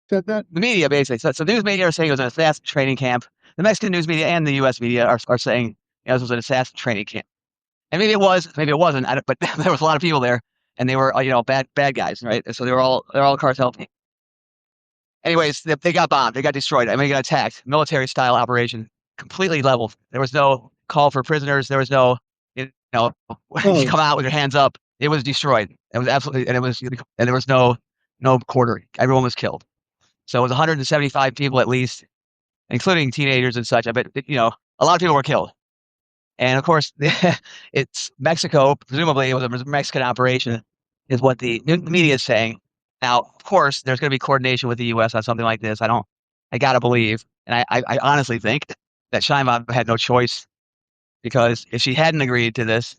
said that? The media basically. So news media are saying it was an assassin training camp. The Mexican news media and the U.S. media are saying this was an assassin training camp. And maybe it was, maybe it wasn't. But there was a lot of people there, and they were bad guys, right? So they're all cartel people. Anyways, they got bombed. They got destroyed. I mean, they got attacked. Military style operation, completely leveled. There was no call for prisoners. There was no, you know, you Oh, come out with your hands up. It was destroyed. It was absolutely, and there was no quartering. Everyone was killed. So it was 175 people at least, including teenagers and such. I bet a lot of people were killed. And of course, it's Mexico. Presumably, it was a Mexican operation, is what the media is saying. Now, of course, there's going to be coordination with the U.S. on something like this. I gotta believe, and I honestly think that Sheinbaum had no choice because if she hadn't agreed to this,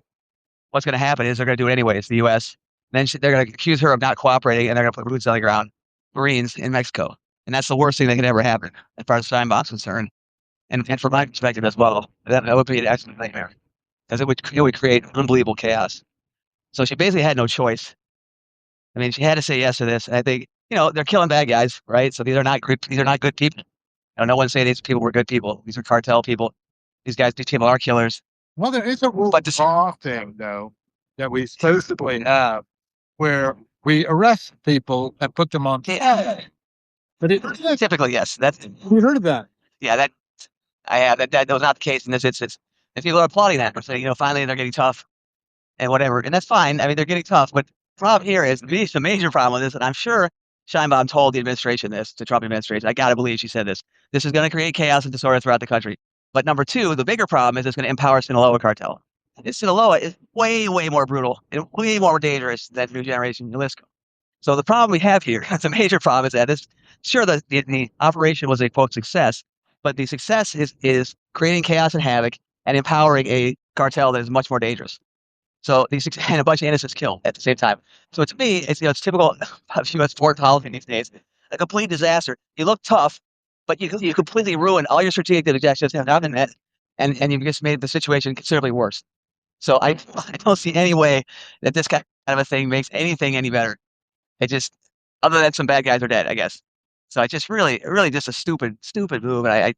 what's going to happen is they're going to do it anyways. The U.S. Then they're going to accuse her of not cooperating, and they're going to put boots on the ground, Marines in Mexico, and that's the worst thing that can ever happen as far as Steinbach's concerned, and from my perspective as well. That would be an absolute nightmare because it would create unbelievable chaos. So she basically had no choice. I mean, she had to say yes to this. And I think they're killing bad guys, right? So these are not good people. No one's saying these people were good people. These are cartel people. These people are killers. well, there is a rule But of this, law thing, though, that we supposedly have where we arrest people and put them on. yeah, But typically yes. That's you heard of that? yeah. That I have that was not the case in this instance. And people are applauding that. They're saying finally they're getting tough and whatever, and that's fine. I mean they're getting tough, but the problem here is the major problem with this, and I'm sure Scheinbaum told the administration this, the Trump administration. I gotta believe she said this. This is going to create chaos and disorder throughout the country. But number two, the bigger problem is it's going to empower Sinaloa cartel. Sinaloa is way, way more brutal and way more dangerous than New Generation Jalisco. So the problem we have here, the major problem is that this, sure, the operation was a quote success, but the success is creating chaos and havoc and empowering a cartel that is much more dangerous. So these and a bunch of innocents killed at the same time. So to me, it's typical of U.S. foreign policy these days. A complete disaster. You look tough, but you completely ruin all your strategic objectives have not been met, and you've just made the situation considerably worse. So I don't see any way that this kind of a thing makes anything any better. It just other than some bad guys are dead, I guess. So it's just really just a stupid move, and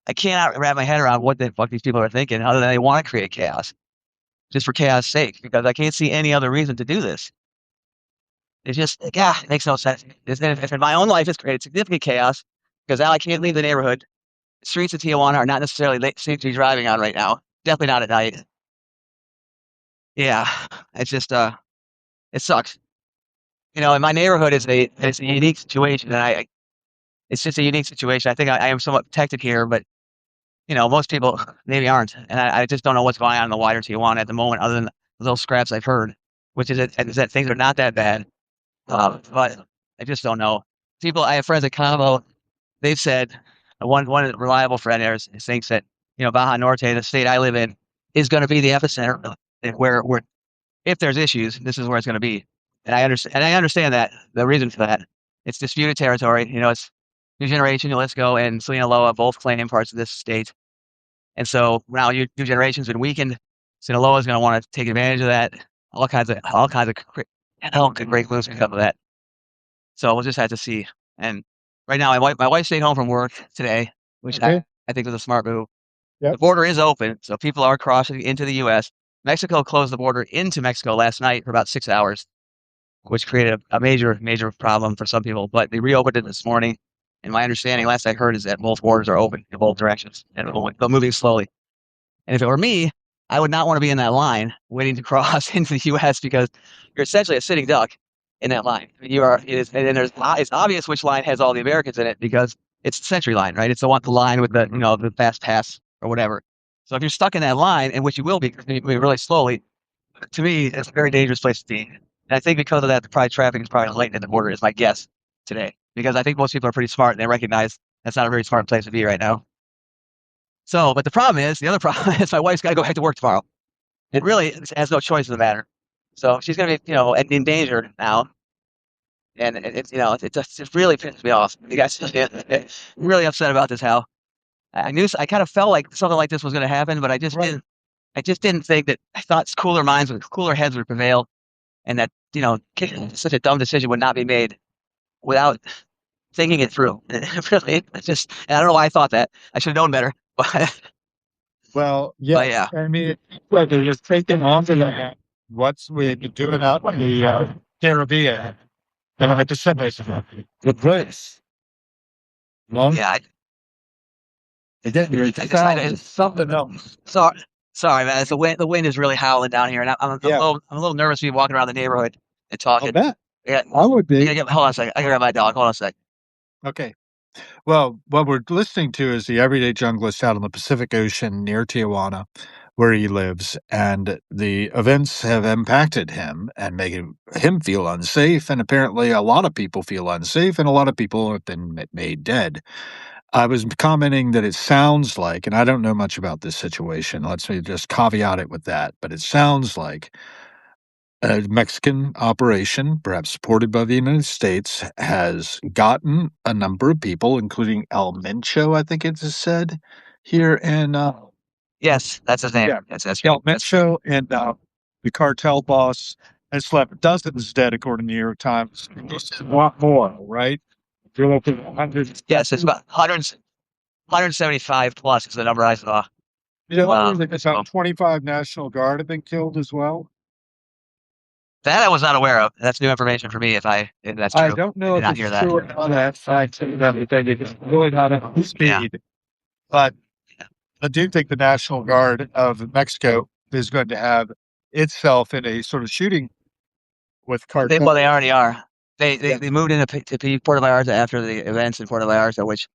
I cannot wrap my head around what the fuck these people are thinking, other than they want to create chaos just for chaos sake, because I can't see any other reason to do this. It's just, yeah, it makes no sense. If in my own life it's created significant chaos, because now I can't leave the neighborhood. The streets of Tijuana are not necessarily safe to be driving on right now. Definitely not at night. Yeah, it's just, it sucks. In my neighborhood it's a unique situation, and it's just a unique situation. I think I am somewhat protected here, but most people maybe aren't, and I just don't know what's going on in the wider Tijuana at the moment, other than the little scraps I've heard, which is that things are not that bad. But I just don't know. I have friends at Cabo. They've said one reliable friend there thinks that Baja Norte, the state I live in, is going to be the epicenter where if there's issues, this is where it's going to be. And I understand that the reason for that. It's disputed territory. It's New Generation, Jalisco, and Sinaloa both claim parts of this state. And so now New Generation's been weakened. Sinaloa is going to want to take advantage of that. All kinds of hell could break loose because of that. So we'll just have to see. And right now, my wife stayed home from work today, which Okay. I think was a smart move. The Yep. border is open, so people are crossing into the U.S. Mexico closed the border into Mexico last night for about 6 hours, which created a major problem for some people. But they reopened it this morning. And my understanding, last I heard, is that both borders are open in both directions and they're moving slowly. And if it were me, I would not want to be in that line waiting to cross into the U.S. because you're essentially a sitting duck in that line. You are, it is, and then it's obvious which line has all the Americans in it because it's the Century line, right? It's the line with the fast pass or whatever. So if you're stuck in that line, and which you will be, moving really slowly, to me, it's a very dangerous place to be. And I think because of that, the pride traffic is probably late at the border, is my guess today. Because I think most people are pretty smart and they recognize that's not a very smart place to be right now. So, but the other problem is my wife's got to go back to work tomorrow. It really has no choice in the matter. So she's going to be, in danger now. And it really pisses me off. You guys, I'm really upset about this, Hal. I kind of felt like something like this was going to happen, but Right. I just didn't think that. I thought cooler heads would prevail, and that such a dumb decision would not be made without thinking it through. Really, it's just I don't know why I thought that. I should have known better. Well, But yes. yeah, I mean, it's like they're just taking on to that. What's we've been doing out in the Caribbean. And I just said, good place. Long yeah. again, it sounds something else. Sorry, sorry, man. It's the wind is really howling down here, and Yeah, I'm a little nervous to be walking around the neighborhood and I'll talking. bet. Yeah, I would I be. gotta get. Hold on a second. I gotta grab my dog. Hold on a sec. Okay. Well, what we're listening to is the everyday junglist out on the Pacific Ocean near Tijuana, where he lives, and the events have impacted him and making him feel unsafe. And apparently, a lot of people feel unsafe, and a lot of people have been made dead. I was commenting that it sounds like, and I don't know much about this situation. Let's me just caveat it with that, but it sounds like a Mexican operation, perhaps supported by the United States, has gotten a number of people, including El Mencho, I think it is said here in, Yes, that's his name. yeah, That's El that's Mencho and the cartel boss has left dozens dead, according to the New York Times. A lot more, right? You're looking at hundreds. yes. It's about 175 plus is the number I saw. You know, Um, it's so about 25 National Guard have been killed as well. that I was not aware of. That's new information for me. If that's I true, don't I know did if not it's hear that. true or not. That fact and everything. It's really not up to Yeah, speed. But I do think the National Guard of Mexico is going to have itself in a sort of shooting with they cartels. already are. Yeah. They moved into Puerto Vallarta after the events in Puerto Vallarta, which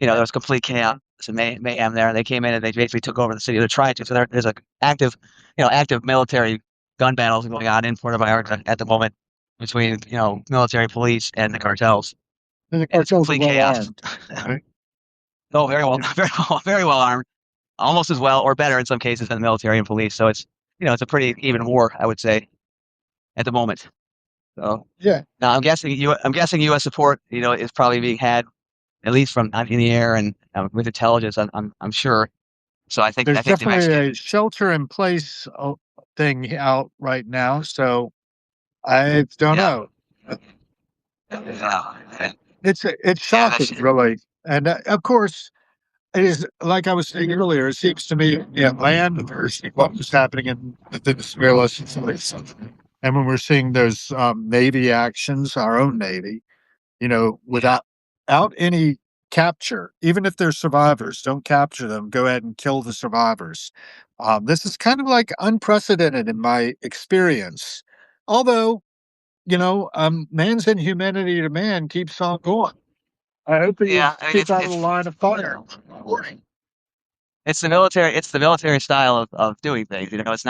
there was complete chaos and mayhem there. They came in and they basically took over the city. They're trying to. So there's a active, active military gun battles going on in Puerto Vallarta at the moment between military police and the cartels, And the and it's cartels are complete well chaos. armed. Right? Oh, very well, very well armed, almost as well or better in some cases than the military and police. So it's it's a pretty even war, I would say, at the moment. So Yeah. now I'm guessing U.S. support, is probably being had at least from in the air and with intelligence. I'm sure. So I There's think the definitely Mexican. a shelter in place thing out right now. So I don't Yeah. know. Yeah. It's Yeah. shocking, really. And of course, it is like I was saying earlier. It seems to me, land versus what was happening in the Venezuela and some of these. And when we're seeing those Navy actions, our own Navy, without any capture, even if they're survivors, don't capture them. Go ahead and kill the survivors. This is kind of like unprecedented in my experience. Although, man's inhumanity to man keeps on going. I hope that you Yeah. I mean, keep out of the line of fire. it's the military style of doing things. It's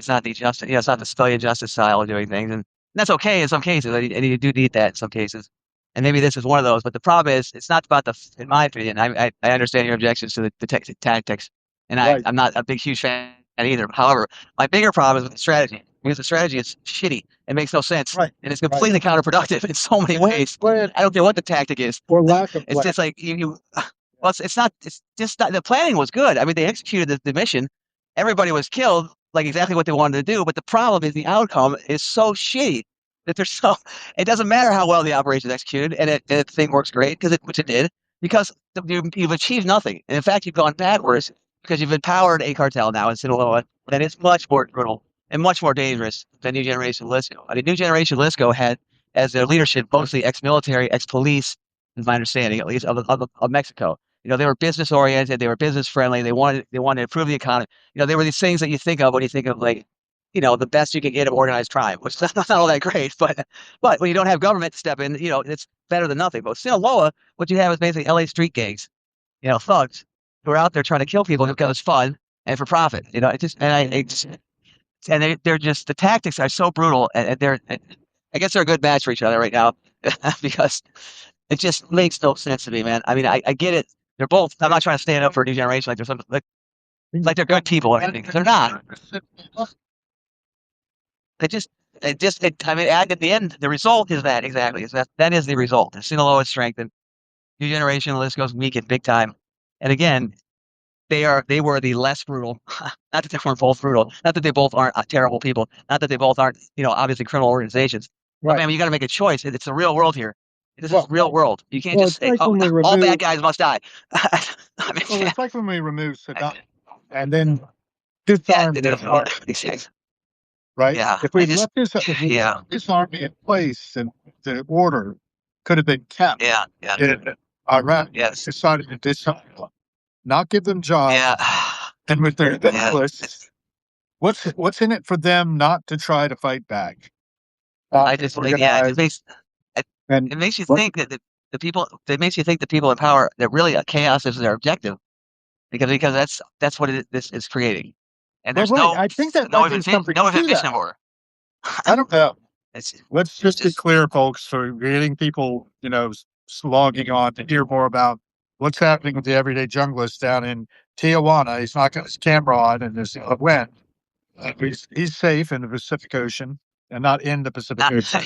not the justice. It's not the civilian justice style of doing things, and that's okay in some cases. And you do need that in some cases. And maybe this is one of those. But the problem is, it's not about in my opinion. I understand your objections to the tactics, and Right. I'm not a big huge fan either. However, my bigger problem is with the strategy because the strategy is shitty. It makes no sense, Right. and it's Right. completely counterproductive in so many ways. Plan I don't care what the tactic is. or lack of It's plan. just like well, it's not. It's just not, the planning was good. I mean, they executed the mission. Everybody was killed, like exactly what they wanted to do. But the problem is the outcome is so shitty that there's so. It doesn't matter how well the operation is executed, and the thing works great which it did, because you've achieved nothing. And in fact, you've gone backwards because you've empowered a cartel now in Sinaloa that is much more brutal and much more dangerous than New Generation Lisco. I mean, New Generation Lisco had as their leadership mostly ex-military, ex-police, is my understanding at least of Mexico. They were business oriented, they were business friendly, they wanted to improve the economy. They were these things that you think of when you think of like, the best you can get of organized crime, which is not all that great, but when you don't have government to step in, it's better than nothing. But Sinaloa, what you have is basically LA street gangs, thugs who are out there trying to kill people because it's fun and for profit. It just and I it just, and they're just the tactics are so brutal, and I guess they're a good match for each other right now because it just makes no sense to me, man. I mean, I get it. They're both. I'm not trying to stand up for a new generation like there's some like they're good people or anything. 'Cause they're not. They just. I mean, at the end, the result is that exactly. Is that is the result. Sinaloa is strengthened. New generation, the list goes weakened big time. And again, they were the less brutal. Not that they weren't both brutal. Not that they both aren't terrible people. Not that they both aren't obviously criminal organizations. But Right. man, you got to make a choice. It's the real world here. This is Well, real world. You can't well, just it's say, like "Oh, when we all bad remove. guys must die." I Well, mean, it's like when we remove Saddam and then yeah, disarm his army, right? yeah. If I we just, left if we yeah, left this army in place and the order could have been kept yeah, yeah, in Iraq, yes, decided to disarm them, not give them jobs, yeah, and with their yeah. lists, what's in it for them not to try to fight back, not I to just think, yeah, it organize, just makes it, and it makes you what? think that the people, it makes you think the people in power that really chaos is their objective because that's what this is creating, and Well, there's right. I think that might be something no to vision that. of order. I don't know. It's Let's it's just be just clear, folks, for getting people, logging on to hear more about what's happening with the everyday junglist down in Tijuana. He's not got his camera on, and there's a wind. He's safe in the Pacific Ocean and not in the Pacific not Ocean.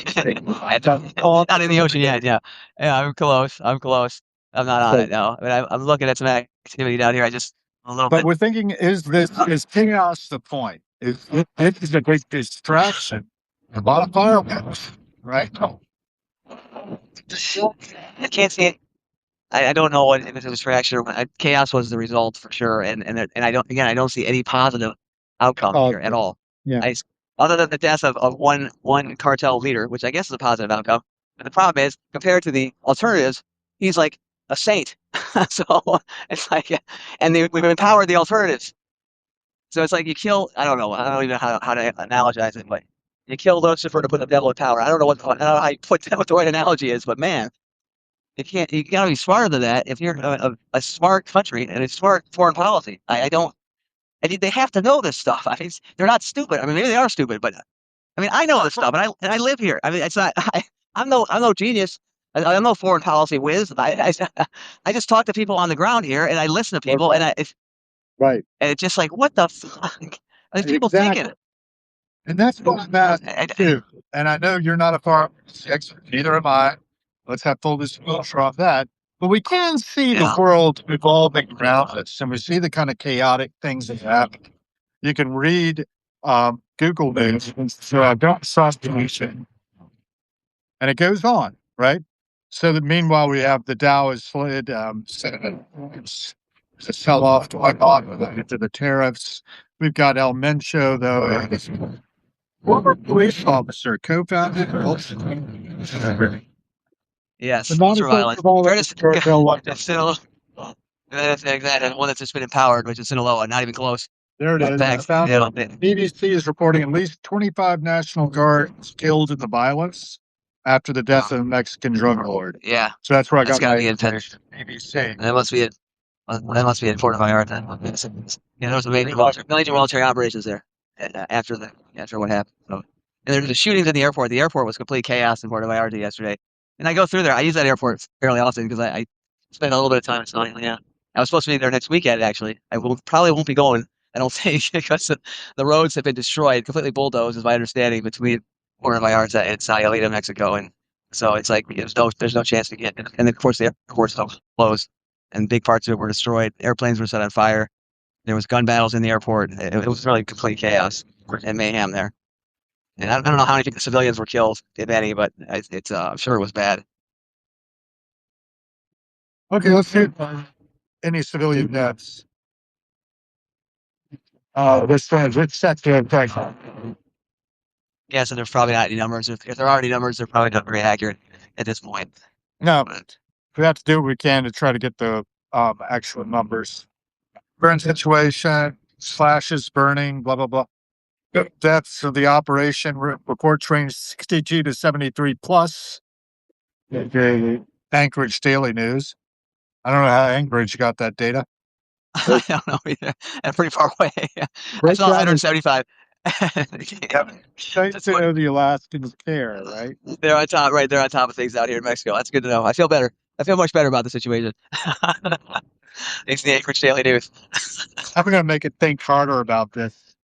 not in the ocean yet. Yeah, yeah, I'm close. I'm close. I'm not on So, it now. I mean, I'm looking at some activity down here. I just a little but bit. we're thinking, is chaos the point? It is a big distraction. A lot of fireworks, right? I can't see it. I don't know what if it was distraction or chaos was the result for sure. And I don't again I don't see any positive outcome Oh, here at all. yeah. I s- Other than the death of one cartel leader, which I guess is a positive outcome. But the problem is compared to the alternatives, he's like a saint. So it's like, and we've empowered the alternatives. So it's like you kill. I don't know. I don't even know how to analogize it, but you kill Lucifer to put the devil in power. I don't know how you put that what the right analogy is, but man, you can't. You gotta be smarter than that if you're a smart country and a smart foreign policy. I don't. They have to know this stuff. I mean, they're not stupid. I mean, maybe they are stupid, but I mean, I know this stuff, and I live here. I mean, it's not. I'm no genius. I'm no foreign policy whiz. I just talk to people on the ground here, and I listen to people, Okay. Right. and it's just like, what the fuck are these people thinking? Exactly. And that's what I'm asking I, too. And I know you're not a pharmacist expert, neither am I. Let's have full disclosure on that. But we can see the yeah. world evolving around us, and we see the kind of chaotic things that happen. You can read Google News, so I don't assassination, and it goes on, right? So that meanwhile, we have the Dow has slid, it's a sell off going on related to the tariffs. We've got El Mencho, though, former police officer, co-founded the Yes, ultra non-effective violent. of all Curtis, that cartel. it's still that's exactly one that's just been empowered, which is Sinaloa, not even close. There it In is. I fact, found you know, BBC is reporting at least 25 National Guards killed in the violence after the death of a Mexican drug lord. yeah, So that's where I that's got got to my be information. BBC. that must be it. That must be in Fort Vallarta. Yeah, there was a major military operations there after what happened. So, and there's the shootings at the airport. The airport was complete chaos in Puerto Vallarta yesterday. And I go through there. I use that airport fairly often because I spend a little bit of time in Sonoma. Yeah, I was supposed to be there next weekend. Actually, probably won't be going. I don't think because the roads have been destroyed, completely bulldozed, is my understanding, between Puerto Vallarta and Sayulita, Mexico, and so it's like there's no chance to get. And of course, the airport's still closed and big parts of it were destroyed. Airplanes were set on fire. There was gun battles in the airport. It was really complete chaos and mayhem there. And I don't know how many civilians were killed, if any, but I'm sure it was bad. Okay, let's see any civilian deaths. This says it's set to attack. Yeah, so there's probably not any numbers. If there are any numbers, they're probably not very accurate at this point. No, But we have to do what we can to try to get the actual numbers. Current situation, slashes, burning, blah, blah, blah. Deaths of the operation report range 62 to 73 plus. Okay. Anchorage Daily News. I don't know how Anchorage got that data. I don't know either. And pretty far away. I saw Breakdown is 175. nice That's to what know the Alaskans care, right? they're on top, right? They're on top of things out here in Mexico. That's good to know. I feel better. I feel much better about the situation. Thanks to the Anchorage Daily News. I'm going to make it think harder about this.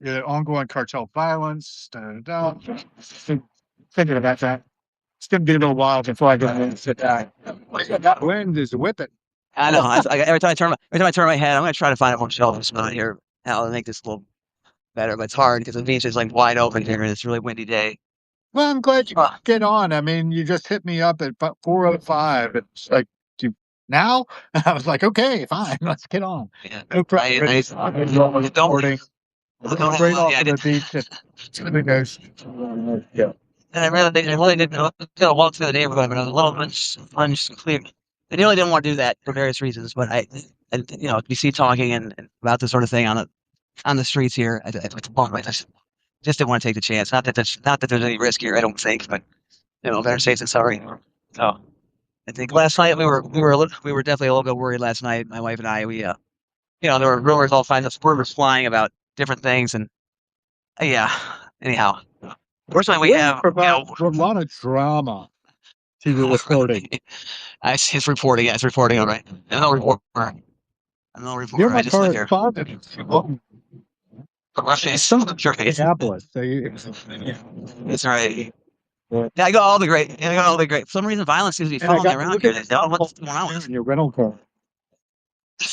Ongoing cartel violence. Thinking about that. It's going to be a little while before I go and sit down. That wind is whipping. I know. Every time I turn my head, I'm gonna try to find a more shelter out here. How to make this a little better, but it's hard because the beach is like wide open here and it's a really windy day. Well, I'm glad you Uh, get on. I mean, you just hit me up at 4:05. It's like, "Do now?" I was like, "Okay, fine, let's get on." yeah. No I, problem. I, I don't, Recording I don't have right money. off I of the did. beach at Pacific Ocean. Yeah. And I really didn't walk through the neighborhood, but I was a little unclear. I really didn't want to do that for various reasons, but we see talking and about this sort of thing on the streets here. I just didn't want to take the chance. Not that there's any risk here, I don't think, but better safe than sorry. So I think last night we were definitely a little bit worried last night. My wife and I, there were rumors, all kinds of rumors flying about different things, and yeah. Anyhow, fortunately we We're have, about a lot of drama to the recording. it's reporting. Yeah, it's reporting. All right. I'm no reporter. I'm no You're reporter. I my just live here. correspondent. Well, Right. Sure. Minneapolis. So you, That's right. Yeah, I got all the great. Yeah, I got all the great. For some reason, violence seems to be and I following me got to around look here. at What's going on with this? in your rental car.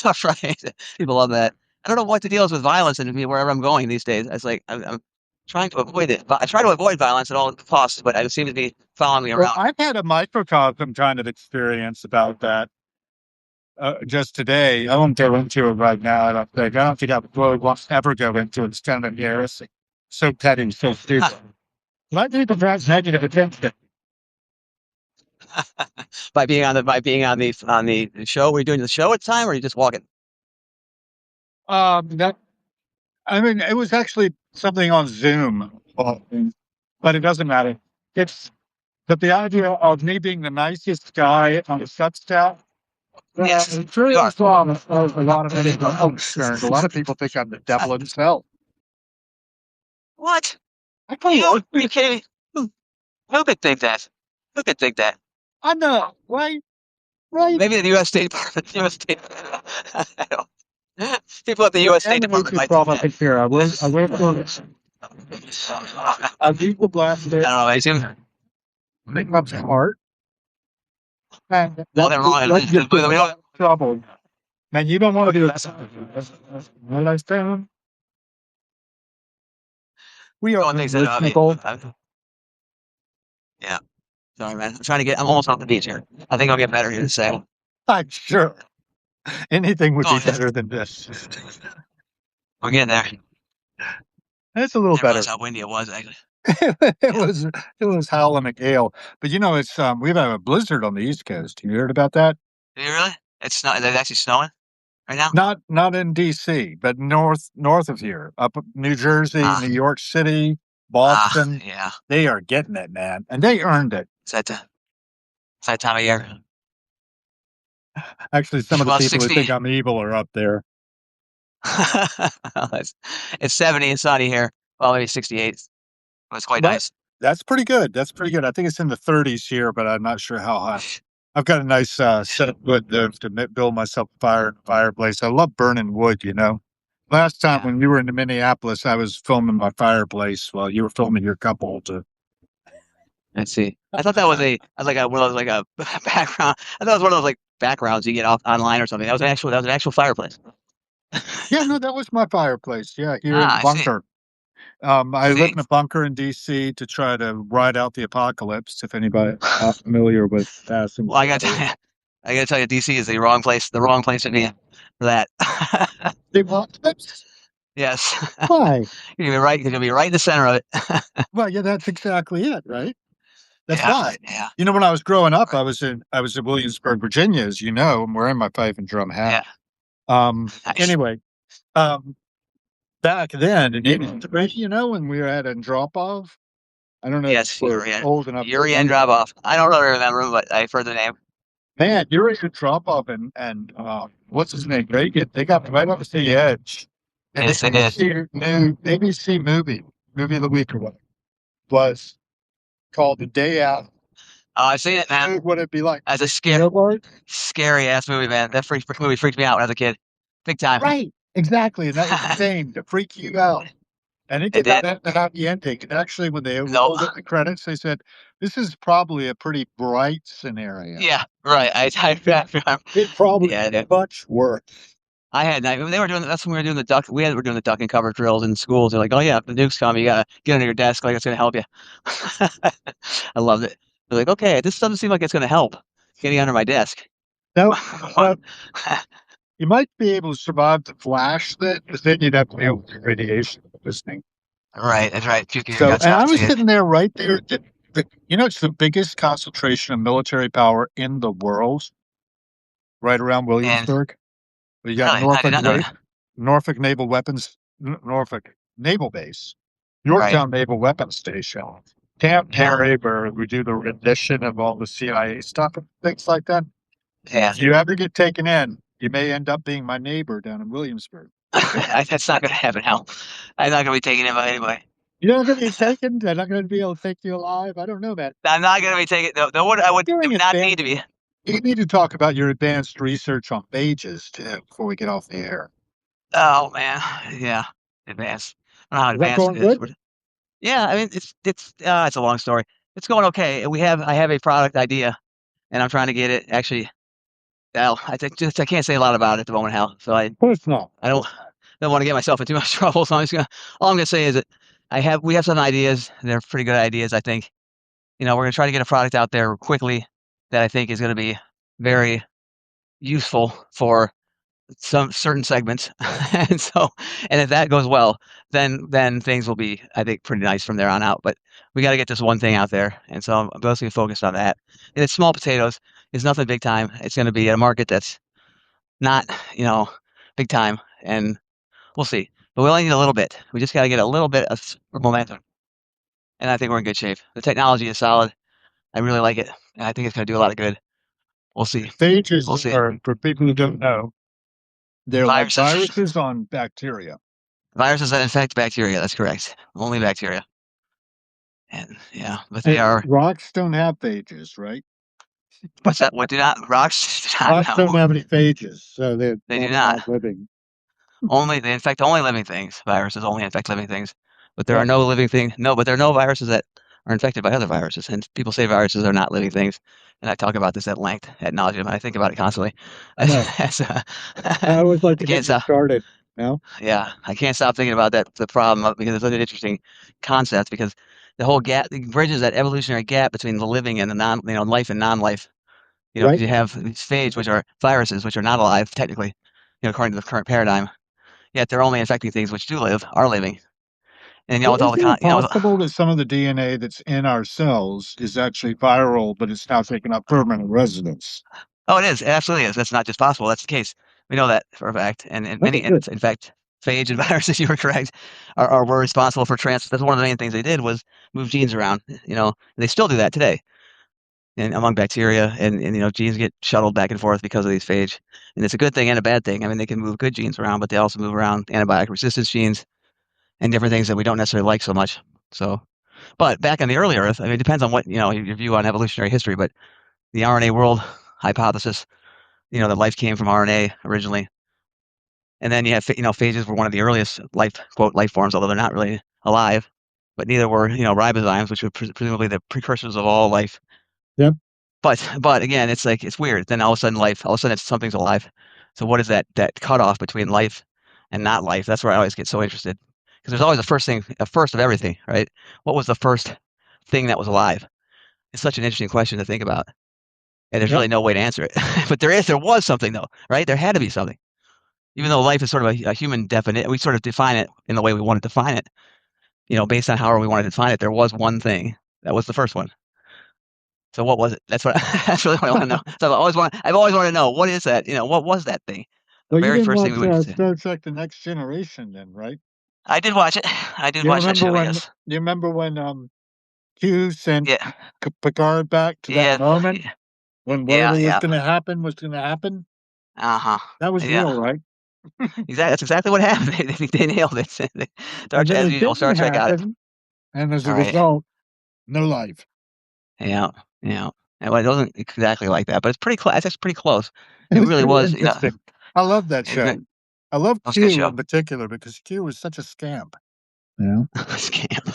That's right. People love that. I don't know what the deal is with violence and wherever I'm going these days. It's like I'm trying to avoid it. But I try to avoid violence at all costs, but it seems to be following me Well, around. I've had a microcosm kind of experience about that just today. I won't go into it right now. I don't think I really want to ever go into it. It's kind of embarrassing. So petty, so stupid. Let people drive negative attention. By being on the show. Were you doing the show at the time, or are you just walking? That I mean, it was actually something on Zoom, but it doesn't matter. It's but the idea of me being the nicest guy on the set staff. Yes, It's you really are. strong as far as a lot of people are concerned. A lot of people think I'm the devil himself. What? I tell you, Are you kidding me? Who could think that? Who could think that? I know, right? Right. Maybe the U.S. State Department. U.S. State. I don't. People at the Yeah, U.S. State and the Department nuclear might think problem that. up here. I went for a vehicle I blasted. don't know. I assume. Think up heart, and Well, that they're wrong. that gets We in a don't. lot of trouble. Man, you don't want to do that. What I saying? We are One thing said about me. unlistenable. Yeah. Sorry, man. I'm trying to get. I'm almost off the beach here. I think I'll get better here to say. I'm sure anything would be Oh, better than this. we're getting there. It's a little Didn't realize better. how windy it was actually. it Yeah. was it was howling a gale, but it's we've had a blizzard on the East Coast. You heard about that? Did you really? It's not. It's actually snowing right now. Not in D.C., but north of here, up New Jersey, New Ah. York City, Ah. Boston. Yeah. They are getting it, man, and they earned it. It's that. It's that time of year. Actually, some of the Well, people who 60. think I'm evil are up there. it's, it's 70 and sunny here. Well, maybe 68. It's quite But nice. that's pretty good. That's pretty good. I think it's in the 30s here, but I'm not sure how high. I've got a nice set of wood there to build myself a fireplace. I love burning wood. Last time Yeah. when you were in Minneapolis, I was filming my fireplace while you were filming your couple. To Let's see. I thought that was one of those like a background. I thought it was one of those like backgrounds you get off online or something. That was an actual fireplace. yeah, no, that was my fireplace. Yeah, here in the Ah, I see. bunker. I live See. in a bunker in DC to try to ride out the apocalypse. If anybody not familiar with passing Well, through. I gotta tell you, DC is the wrong place to be for that. The apocalypse? Yes, Why? you're gonna be right in the center of it. Well, yeah, that's exactly it, right? That's Yeah, why. yeah, When I was growing up, right. I was in Williamsburg, Virginia, as you know. I'm wearing my pipe and drum hat. Yeah, nice. Anyway, um, back then in '83, when we were at a drop off. I don't know if Yes, we're old enough to Yuri and remember. drop off. I don't really remember, but I've heard the name. Man, you're at a drop off and what's his name? They got right up to the edge. And Yes, they did. new ABC movie of the week or what was called The Day Out. Oh, I've seen it, man. What it'd be like. As a Billboard? scary ass movie, man. That movie freaked me out when I was a kid, big time. Right. Exactly. And that was the thing to freak you out. And it It did not did. end the happy ending. And actually, when they No. rolled up the credits, they said, "This is probably a pretty bright scenario. Yeah, right. I remember. It probably Yeah, much worse." I had they were doing that's when we were doing the duck. Were doing the duck and cover drills in schools. They're like, oh yeah, if the nukes come, you gotta get under your desk. Like it's gonna help you. I loved it. They're like, okay, this doesn't seem like it's gonna help getting under my desk. Now, you might be able to survive the flash then, because then you'd have to deal with radiation listening. Right, that's right. Puke your So, guts and out I to was see it. sitting there right there. It's the biggest concentration of military power in the world, right around And Williamsburg. You got really, I did not know that. Norfolk Naval Weapons, Norfolk Naval Base, Right. Yorktown Naval Weapons Station, Camp Yeah. Terry, where we do the rendition of all the CIA stuff and things like that. Yeah. If you ever get taken in, you may end up being my neighbor down in Williamsburg. That's not gonna happen, Hal. I'm not gonna be taken in by anybody. You're not going to be taken. They're not going to be able to take you alive. I don't know, man. I'm not gonna be taken. No, no, it Doing would not need advanced. to be. You need to talk about your advanced research on phages too before we get off the air. Oh man, yeah. Advanced. I don't know how Is that advanced going it is. good? But yeah, I mean, it's a long story. It's going okay. I have a product idea, and I'm trying to get it actually. Well, I can't say a lot about it at the moment, Hal. So Of course not. I don't want to get myself in too much trouble. So all I'm gonna say is that we have some ideas. They're pretty good ideas, I think. We're gonna try to get a product out there quickly that I think is gonna be very useful for some certain segments. and so, and if that goes well, then things will be, I think, pretty nice from there on out. But we got to get this one thing out there, and so I'm mostly focused on that. And it's small potatoes. It's nothing big time. It's going to be a market that's not, you know, big time, and we'll see. But we only need a little bit. We just got to get a little bit of momentum, and I think we're in good shape. The technology is solid. I really like it, and I think it's going to do a lot of good. We'll see. Phages We'll see. are, for people who don't know, they're like Viruses, viruses on bacteria. viruses that infect bacteria. That's correct. Only bacteria. And yeah, but they And are. rocks don't have phages, right? What's that? What do not rocks? Do not Rocks don't know. have any phages, so they're They do not not. living. Only they infect only living things. Viruses only infect living things. But there are Yep. no living thing. No, but there are no viruses that are infected by other viruses. And people say viruses are not living things. And I talk about this at length, at nauseum. I think about it constantly. I know. As, I always like I to get can't you stop. started. No? Yeah, I can't stop thinking about that. The problem because it's such an interesting concept because the whole gap it bridges that evolutionary gap between the living and the non, life and non-life. Because Right? you have these phage, which are viruses, which are not alive technically, according to the current paradigm. Yet they're only infecting things which do live, are living. And Well, with all the isn't it con, possible that some of the DNA that's in our cells is actually viral, but it's now taking up permanent residence? oh, it is, it absolutely is. That's not just possible. That's the case. We know that for a fact. And Okay, many, and good. in fact, phage and viruses, you were correct, were responsible for trans. That's one of the main things they did was move genes around. And they still do that today. And among bacteria, and genes get shuttled back and forth because of these phage, and it's a good thing and a bad thing. I mean, they can move good genes around, but they also move around antibiotic resistance genes and different things that we don't necessarily like so much. So, but back on the early Earth, I mean, it depends on what your view on evolutionary history, but the RNA world hypothesis, that life came from RNA originally, and then you have phages were one of the earliest life quote life forms, although they're not really alive, but neither were ribozymes, which were presumably the precursors of all life. Yep. But again, it's like it's weird. Then all of a sudden, it's something's alive. So what is that cutoff between life and not life? That's where I always get so interested because there's always a first of everything, right? What was the first thing that was alive? It's such an interesting question to think about, and there's Yep. really no way to answer it. But there was something though, right? There had to be something, even though life is sort of a human definite. We sort of define it in the way we want to define it, based on however we want to define it. There was one thing that was the first one. So what was it? That's what that's really what I want to know. So I've always wanted to know what is that? What was that thing? The Well, you very didn't first thing we watch would say. Star Trek: The Next Generation, then, right? I did watch it. I did You watch that remember show. when? Yes. You remember when Q sent Yeah. Picard back to that Yeah. moment when Yeah. whatever was Yeah. going to happen was going to happen? Uh huh. That was Yeah. real, right? Exactly. That's exactly what happened. They nailed it. And then As it usual, didn't Star Trek got it. happen, and as All a right. result, no life. Yeah. Yeah. And well, it wasn't exactly like that, but it's pretty close. It's pretty close. It It was really pretty was. interesting. I love that It show. I love was a good Q show. in particular because Q was such a scamp. Yeah. Scamp.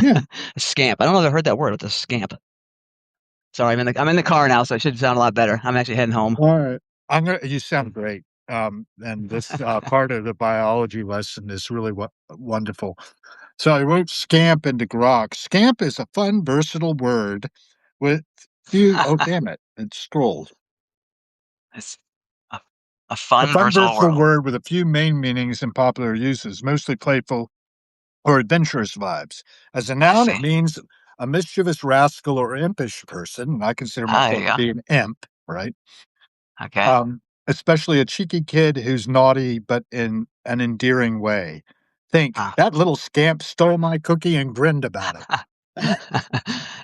Yeah. Scamp. I don't know if I've heard that word. It's a scamp. Sorry, I'm in the car now, so I should sound a lot better. I'm actually heading home. All right. You sound great. And this part of the biology lesson is really wonderful. So I wrote scamp into grok. Scamp is a fun, versatile word with few. Oh, damn it! It scrolled. It's a, a A fun, fun, versatile versatile world. word with a few main meanings and popular uses, mostly playful or adventurous vibes. As a I noun, it see. means a mischievous rascal or impish person. And I consider Ah, there myself you to go. be an imp, right? Okay. Um, Especially a cheeky kid who's naughty, but in an endearing way. Think, Ah. that little scamp stole my cookie and grinned about it.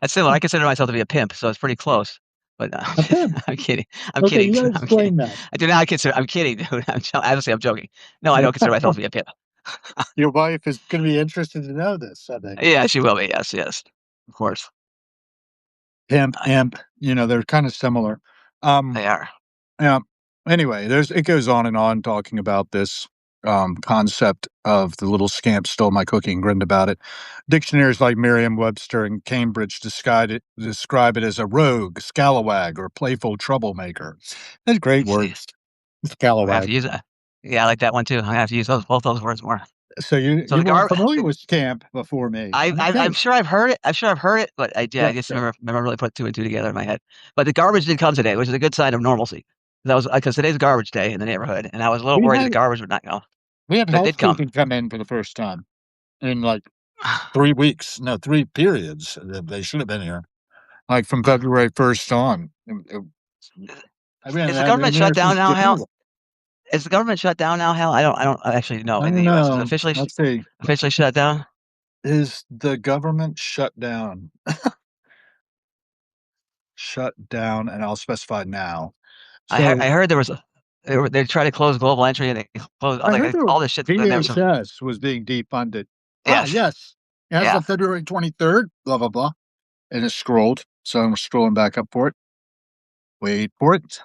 That's similar. I consider myself to be a pimp, so it's pretty close. But A pimp. I'm kidding. I'm Okay, kidding. you gotta I'm kidding. explain that. I do not consider. I'm kidding, dude. Obviously, I'm joking. No, I don't consider myself to be a pimp. Your wife is gonna be interested to know this, I think. Yeah, she will be. Yes, yes, of course. Pimp, Uh, imp, they're kind of similar. Um, they are. yeah. Anyway, it goes on and on talking about this concept of the little scamp stole my cookie and grinned about it. Dictionaries like Merriam-Webster and Cambridge describe it as a rogue, scalawag, or playful troublemaker. That's great I see. words. I have Scalawag. to use it. Yeah, I like that one too. I have to use both those words more. So So you the weren't gar. familiar with scamp before me. I'm Okay. sure I've heard it. I'm sure I've heard it, but I Yeah. just never really put two and two together in my head. But the garbage did come today, which is a good sign of normalcy. That was because today's garbage day in the neighborhood, and I was a little We worried that the had garbage would not go, we had but it did come. housekeeping come in for the first time in like 3 weeks. No, 3 periods. They should have been here. Like from February 1st on. I mean, Is the I've been government shut there down since now, Hal? January. Is the government shut down now, Hal? I don't actually know I in the don't U.S. Is it know. Let's see. officially shut down? Is the government shut down? Shut down, and I'll specify now. So I heard there was they tried to close global entry and they closed I heard all the this shit's been there. So DHS was being defunded. Ah, yes, yes. As yeah, of February 23rd, blah, blah, blah. And it scrolled. So I'm scrolling back up for it. Wait for it.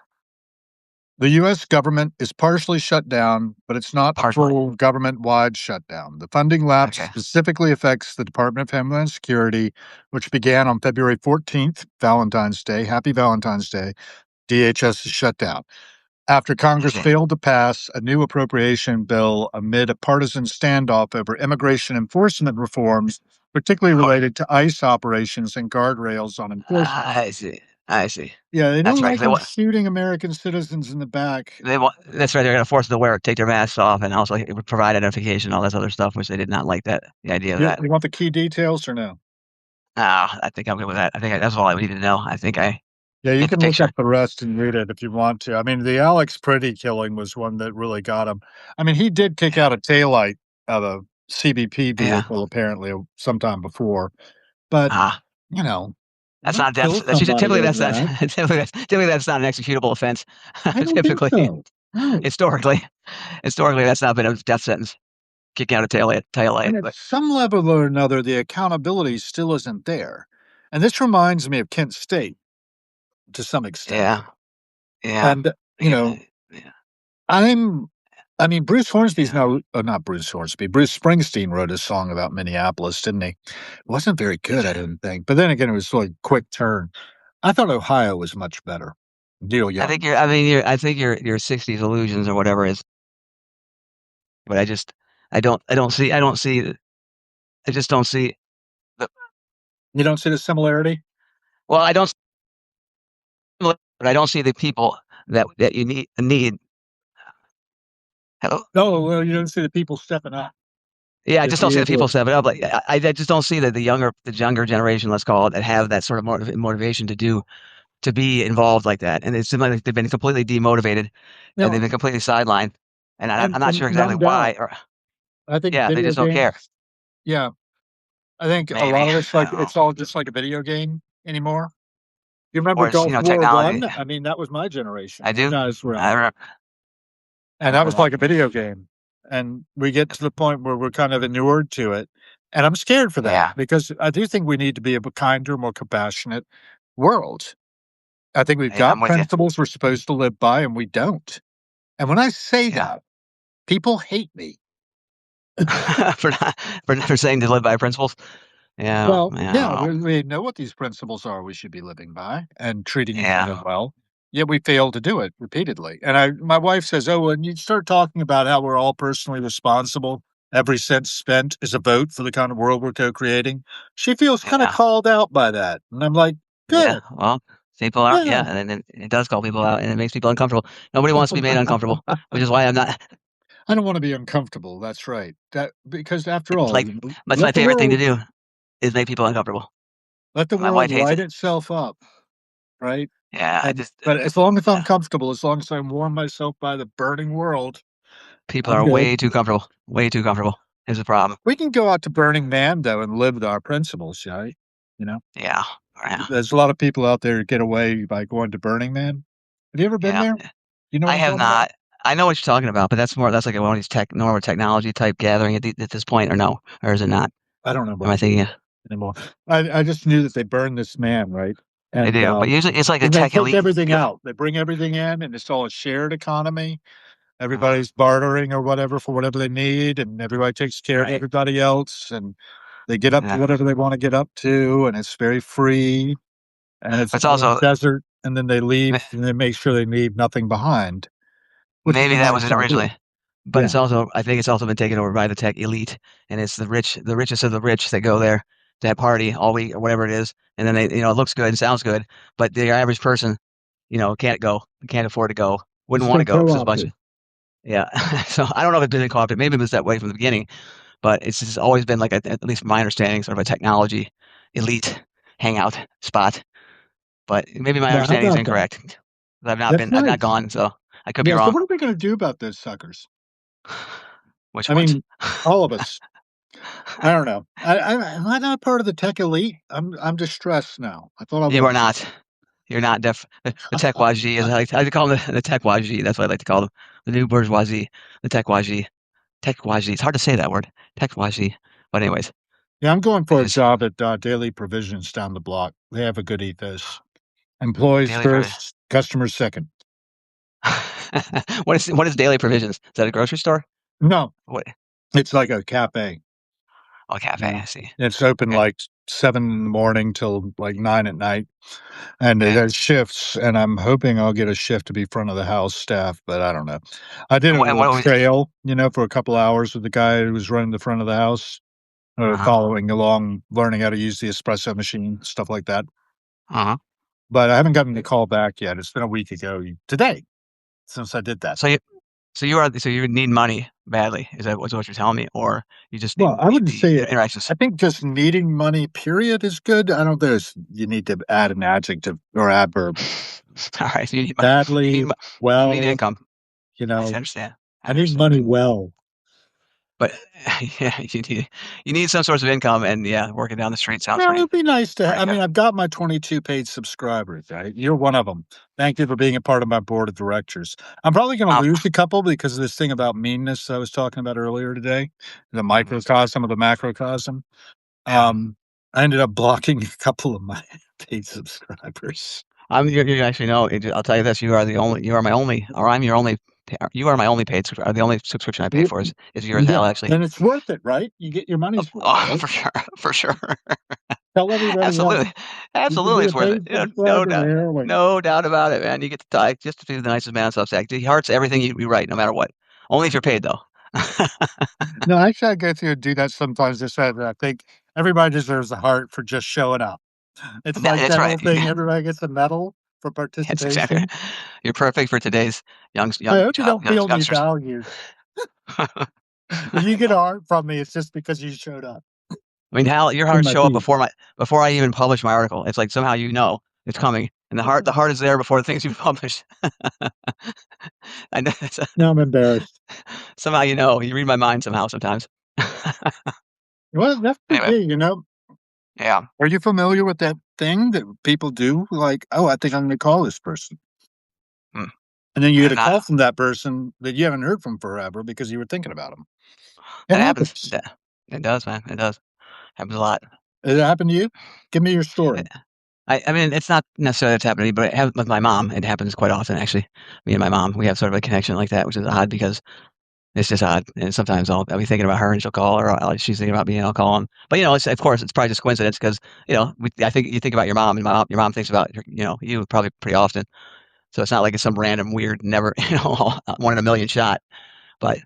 The US government is partially shut down, but it's not a partially. full government wide shutdown. The funding lapse Okay, specifically affects the Department of Homeland Security, which began on February 14th, Valentine's Day. Happy Valentine's Day. DHS is shut down. After I Congress see. failed to pass a new appropriation bill amid a partisan standoff over immigration enforcement reforms, particularly Of course. related to ICE operations and guardrails on enforcement. I see. I see. Yeah, they That's don't right. like Because them shooting American citizens in the back. they want that's right. They're going to force them to wear take their masks off and also it would provide identification, all this other stuff, which they did not like that the idea of that. You want the key details or no? I think I'm good with that. I think that's all I would need to know. I think I Yeah, you get the can look picture. up the rest and read it if you want to. I mean, the Alex Pretty killing was one that really got him. I mean, he did kick Yeah. out a taillight of a CBP Yeah. vehicle apparently sometime before, but Ah. you know, you That's don't not kill that's usually somebody over that's that. typically that's not an executable offense. I don't think Typically, so. No. historically, historically that's not been a death sentence. Kicking out a tail light, And at but some level or another, the accountability still isn't there. And this reminds me of Kent State to some extent. yeah, yeah, And, you yeah, know, yeah, I'm I mean, Bruce Hornsby's yeah. no not Bruce Hornsby, Bruce Springsteen wrote a song about Minneapolis, didn't he? It wasn't very Did good, you? I didn't think. But then again, it was like quick turn. I thought Ohio was much better. Neil I think Young. you're. I mean, I think your '60s illusions or whatever is. But I don't see. I just don't see. The, You don't see the similarity? well, I don't. But I don't see the people that you need. Hello. No, well, you don't see the people stepping up Yeah, I to just don't be see the able people to. stepping up. Like I just don't see that the younger generation, let's call it, that have that sort of motivation to be involved like that. And it's like they've been completely demotivated and they've No, been completely sidelined. And I'm not and sure exactly no why. doubt. Or I think yeah, they video just don't care. games, yeah, I think a Maybe lot of it's I like don't know. it's all just like a video game anymore. You remember Or it's Gulf War technology. One? I mean, that was my generation. I You do. guys were I remember. I and that remember was that. like a video game. And we get to the point where we're kind of inured to it. And I'm scared for that Yeah, because I do think we need to be a kinder, more compassionate world. I think we've yeah, I'm got with you. principles we're supposed to live by and we don't. And when I say Yeah. that, people hate me. for not for saying to live by principles. Yeah, Well, yeah, I don't yeah, know. we know what these principles are we should be living by and treating each Yeah, other well. Yet we fail to do it repeatedly. And my wife says, "Oh, when you start talking about how we're all personally responsible, every cent spent is a vote for the kind of world we're co-creating." She feels kind of Yeah. called out by that, and I'm like, Yeah. "Good, Well, people are, yeah." yeah, and then it does call people out, and it makes people uncomfortable. Nobody wants to be made uncomfortable, which is why I'm not. I don't want to be uncomfortable. That's right. That because after It's all, like you know, that's my favorite thing to do is make people uncomfortable. let the My world wife hates light it. itself up, right? Yeah, I And just but as long as I'm yeah. comfortable, as long as I warm myself by the burning world, People I'm are good. way too comfortable. Way too comfortable is the problem. We can go out to Burning Man though and live our principles, right? You know, Yeah. Yeah. there's a lot of people out there who get away by going to Burning Man. Have you ever been Yeah. there? You know what I I'm have talking about? not. I know what you're talking about, but that's like one of these normal technology type gathering at this point, or no, or is it not? I don't know Am what I it thinking? is anymore. I just knew that they burned this man, right? They And do, but usually it's like a then they tech take elite. everything out. They bring everything in, and it's all a shared economy. Uh, Everybody's bartering or whatever for whatever they need, and everybody takes care of right. everybody else, and they get up to Yeah. whatever they want to get up to, and it's very free, and it's But it's all also desert, and then they leave, and they make sure they leave nothing behind, which is maybe a that was nice it idea. originally, but Yeah. it's also I think it's also been taken over by the tech elite, and it's the richest of the rich that go there to that party all week or whatever it is, and then they it looks good, sounds good, but the average person can't go, can't afford to go, wouldn't It's want to been go because there's a bunch of co-opted. yeah. So I don't know if it's been co-opted. Maybe it was that way from the beginning, but it's just always been like at least from my understanding, sort of a technology elite hangout spot. But maybe my Now, how understanding is about that? incorrect. That's I've not nice. gone, so I could be Yeah, so wrong. what are we gonna do about those suckers? Which I ones? mean, all of us. I don't know. Am I not part of the tech elite? I'm distressed now. I thought I You are was. not. You're not the tech wajee, as I like to call them, the tech wajee. That's what I like to call them. The new bourgeoisie, the tech wajee. Tech wajee. It's hard to say that word. Tech wajee. But anyways, Yeah, I'm going it for a is job at, Daily Provisions down the block. They have a good ethos. Employees daily provision. first, customers second. What is daily provisions? Is that a grocery store? No, What? it's like a cafe, Oh, you cafe. know? I see. It's open Okay. like 7 in the morning till like 9 at night, and it Okay. has shifts, and I'm hoping I'll get a shift to be front of the house staff, but I don't know. I did a And little what was? trail, for a couple hours with the guy who was running the front of the house, Uh-huh. following along, learning how to use the espresso machine, stuff like that. Uh-huh. But I haven't gotten the call back yet. It's been a week ago today since I did that. So you need money badly. Is that what you're telling me, or you just Well, I need wouldn't the say it. interactions? I think just needing money, period, is good. I don't there's you need to add an adjective or adverb. All right. So you need Badly, you need well, income. you I know, understand. I I need understand. money well. But yeah, you need some source of income, and yeah, working down the street sounds Well, it'd be nice to pretty I good. mean, I've got my 22 paid subscribers, right? You're one of them. Thank you for being a part of my board of directors. I'm probably gonna Oh, lose a couple because of this thing about meanness I was talking about earlier today, the mhm, microcosm of the macrocosm. yeah. Um, I ended up blocking a couple of my paid subscribers. You actually know. I'll tell you this: you are my only, or I'm your only. You are my only paid. The only subscription I pay W for is yours, Yeah, Hal. Actually, and it's worth it, right? You get your money's worth, oh, right? for sure, for sure, Tell everybody else absolutely, you can absolutely, be it's a worth it. paid No subscriber doubt, there, like no doubt about it, man. You get to talk just to be the nicest man on Substack. He hearts everything you write, no matter what. Only if you're paid, though. no, actually, I go through and do that sometimes just so that I think everybody deserves a heart for just showing up. It's like That's that right. whole thing, everybody gets a medal for That's exactly. participation. You're perfect for today's I hope you don't feel youngsters. devalued. If you get a heart from me, it's just because you showed up I mean, Hal, your in hearts my show up feed. before I even publish my article. It's like somehow it's coming, and the heart is there before the things you publish. I know Now I'm embarrassed. somehow you read my mind somehow sometimes. Well, that could Anyway, be. yeah. Are you familiar with that thing that people do? Like, "Oh, I think I'm gonna call this person." Hmm. And then you get I'm a not. call from that person that you haven't heard from forever because you were thinking about them. It That happens. happens. It does, man. It does. Happens a lot. It happened to you? Give me your It, story. I mean, it's not necessarily that's happened to me, but with my mom, it happens quite often. Actually, me and my mom, we have sort of a connection like that, which is odd because it's just odd. And sometimes I'll be thinking about her and she'll call, or she's thinking about me and I'll call. But of course, it's probably just coincidence because I think you think about your mom and your mom thinks about you probably pretty often. So it's not like it's some random weird, never, one in a million shot. But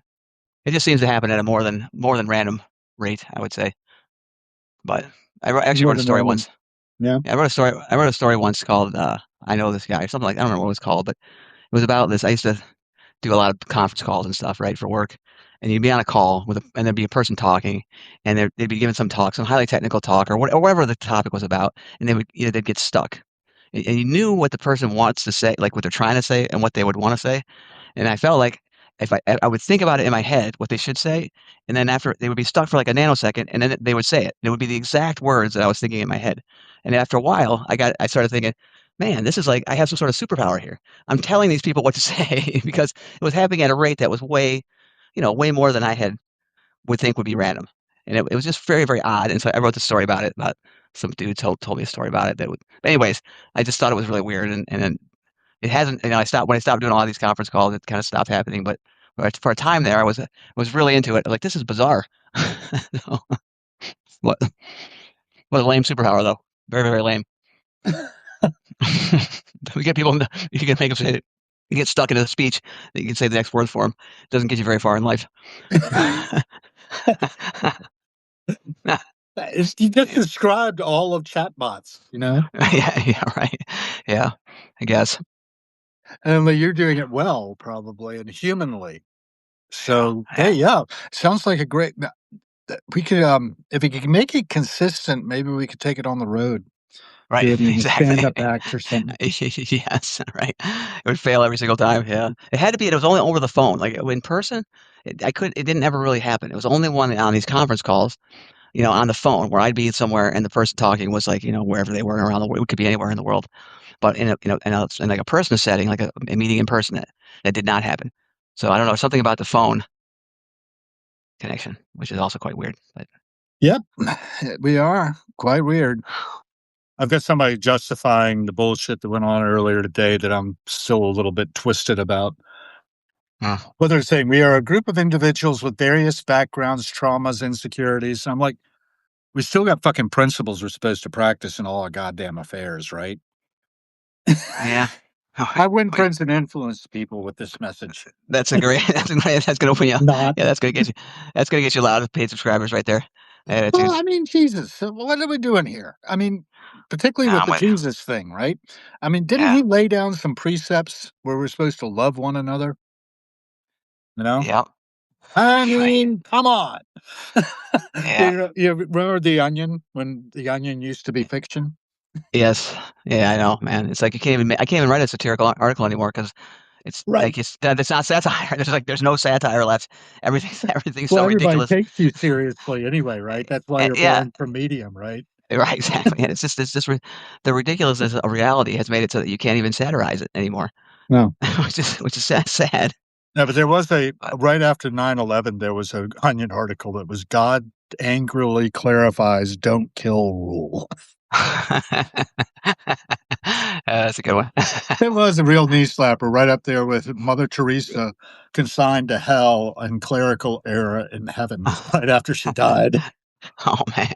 it just seems to happen at a more than random rate, I would say. But actually More wrote a than story random. once. Yeah. Yeah, I wrote a story. I wrote a story once called "I Know This Guy" or something like I don't remember what it was called, but it was about this. I used to do a lot of conference calls and stuff, right, for work. And you'd be on a call and there'd be a person talking, and they'd be giving some talk, some highly technical talk, or whatever the topic was about, and they'd get stuck. And you knew what the person wants to say, like what they're trying to say, and what they would want to say. And I felt like if I would think about it in my head what they should say, and then after they would be stuck for like a nanosecond, and then they would say it. It would be the exact words that I was thinking in my head. And after a while, I started thinking, man, this is like I have some sort of superpower here. I'm telling these people what to say because it was happening at a rate that was way more than I had would think would be random. And it was just very, very odd. And so I wrote the story about it. About some dude told me a story about it. But anyways, I just thought it was really weird. And then it hasn't. I stopped when I stopped doing all these conference calls. It kind of stopped happening. But for a time there, I was really into it. Like this is bizarre. So, what what a lame superpower though. Very, very lame. We get people. You can make them say it. You get stuck in a speech that you can say the next word for them. It doesn't get you very far in life. You just described all of chatbots, you know? Yeah, yeah, right. Yeah, I guess. And you're doing it well, probably, and humanly. Yeah, So, hey, yeah. yeah, sounds like a great we could, if we could make it consistent, maybe we could take it on the road, Right, do it in a exactly. stand-up act or something. Yes, right. It would fail every single time. Yeah, it had to be. It was only over the phone. Like in person, I could. It didn't ever really happen. It was only one on these conference calls, on the phone where I'd be somewhere and the person talking was like, wherever they were around the world. It could be anywhere in the world. But in like a personal setting, like a meeting in person, that did not happen. So I don't know, something about the phone connection, which is also quite weird. But Yep, we are. Quite weird. I've got somebody justifying the bullshit that went on earlier today that I'm still a little bit twisted about. uh, Well, they're saying we are a group of individuals with various backgrounds, traumas, insecurities. I'm like, we still got fucking principles we're supposed to practice in all our goddamn affairs, right? yeah. I win friends and influence people with this message. That's a great. That's gonna open you. Not. Yeah, that's gonna get you. That's gonna get you a lot of paid subscribers right there. Well, Attitudes. I mean, Jesus, what are we doing here? I mean, particularly No, with I'm the with you. Jesus thing, right? I mean, didn't Yeah. he lay down some precepts where we're supposed to love one another? You know? Yep. I Right. mean, come on. Yeah. You remember The Onion when The Onion used to be fiction? Yes. Yeah, I know, man. It's like you can't even. I can't even write a satirical article anymore because it's Right. like it's not satire. There's no satire left. Everything's Well, so everybody ridiculous. takes you seriously anyway, right? That's why you're Yeah. banned from Medium, right? Right. Exactly. And the ridiculousness of reality has made it so that you can't even satirize it anymore, No. which is sad. No, but there was But right after 9/11, there was a Onion article that was God angrily clarifies don't kill rule. That's a good one. It was a real knee slapper right up there with Mother Teresa consigned to hell and clerical error in heaven right after she died. Oh man,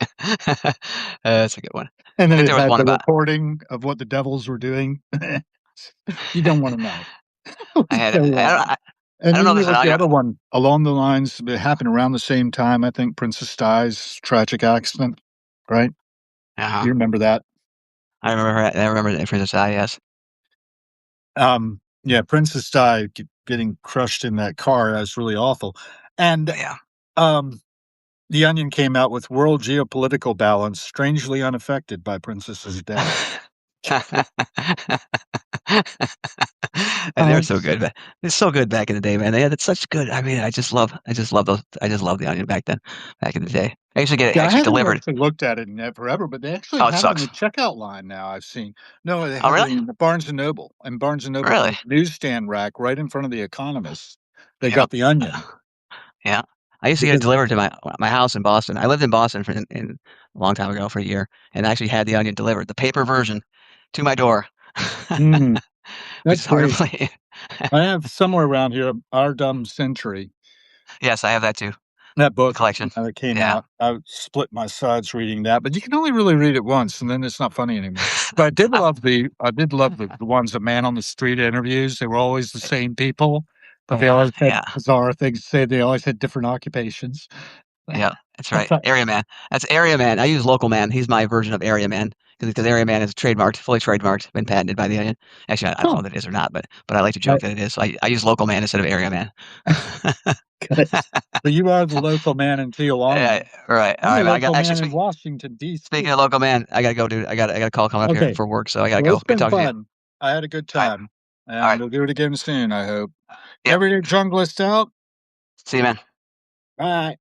that's a good one. And I then think it there was had one the about. recording of what the devils were doing. You don't wanna know. I had. So I wrong. don't. I And don't then know. there There's an was the audio. other one along the lines it happened around the same time, I think, Princess Di's tragic accident, right? Uh-huh. You remember that? I remember her. I remember the Princess Di. Yes. Yeah, Princess Di getting crushed in that car, that's really awful. And, Yeah. um, The Onion came out with world geopolitical balance strangely unaffected by Princess's death. And they're so good. They're so good back in the day, man. They had such good. I mean, I just love those. I just love the Onion back then, back in the day. I used to get it Yeah, I actually haven't delivered. actually looked at it in forever, but they actually Oh, it have it in the sucks. checkout line now, I've seen. No, they Oh, have it really? in the Barnes& and Noble, and Barnes& and Noble on Really? the newsstand rack right in front of The Economist. They've Yep. got The Onion Yeah. I used to get it because delivered to my house in Boston. I lived in Boston in a long time ago for a year, and I actually had the Onion delivered, the paper version, to my door, mm, which that's is hard to great. believe. I have somewhere around here, Our Dumb Century, Yes, I have that too. that The book, collection. that came Yeah. out. I split my sides reading that, but you can only really read it once, and then it's not funny anymore. But I did love the ones the man on the street interviews. They were always the same people, but they Yeah, always had yeah, bizarre things to say. They always had different occupations. yeah. That's I right. thought, Area man. That's area man. I use local man. He's my version of area man because area man is trademarked, fully trademarked, been patented by the union. Actually, I don't huh, know if it is or not, but I like to I, joke that it is. So I use local man instead of area man. good. But you are the local man in Tijuana Yeah, now. right. All I'm the right, man. I got local actually man in Washington, speaking D.C. of local man, I gotta go, dude. I got a call coming up here Okay. for work, so I gotta Well, go. it's Good been talking to you. fun. I had a good All right, time, all and right. we'll do it again soon, I hope. Yep. Everyday Junglist out. See you, man. Bye.